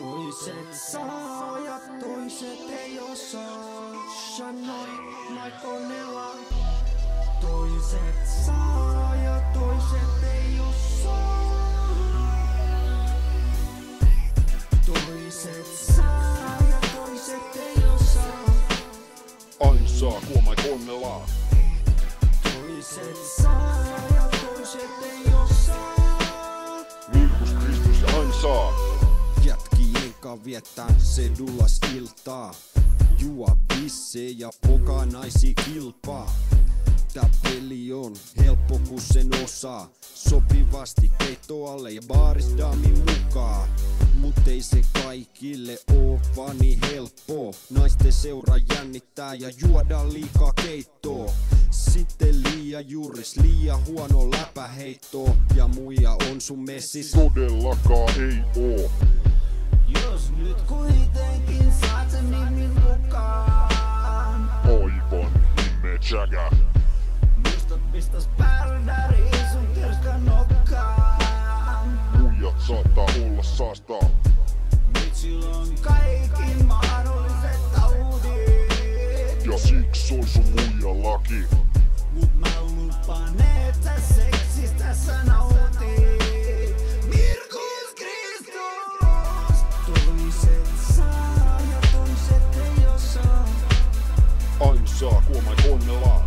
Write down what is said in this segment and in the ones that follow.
Toiset saa ja toiset ei osaa. Shanoi Maikonella. Toiset saa ja toiset ei osaa. Toiset saa ja toiset ei osaa. Ain saa kuomai konnelaa. Toiset saa ja toiset ei osaa. Jeesus Kristus ja ain saa. Jätkien kaa viettää sedulas iltaa. Juo pissee ja pokaa naisi kilpaa. Tää peli on helppo kun sen osaa. Sopivasti keittoalle ja baaris daamin mukaan. Mut ei se kaikille oo vaan niin helppo. Naisten seura jännittää ja juodaan liikaa keittoa. Sitten liian juris, liian huono läpäheitto. Ja muija on sun messis. Todellakaan ei oo. Jos nyt kuitenkin saat sen nimin mukaan. Aivan himme jägä. Muistat pistas pärdäri sun kerskan nokkaan. Muijat saattaa olla saastaa. Mitsillä on kaikki mahdolliset taudit. Ja siksi on sun muija laki. Mut mä lupaan, että seksistä sä nautit. Mirkus Kristus. Toiset saa ja toiset ei osaa. Ain saa kuomai konnelaa.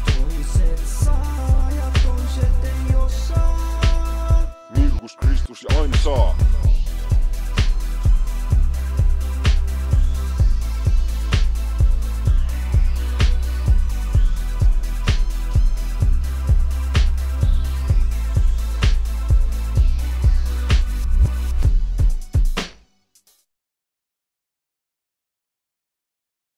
Toiset saa ja toiset ei osaa. Jeesus Kristus ja ain saa.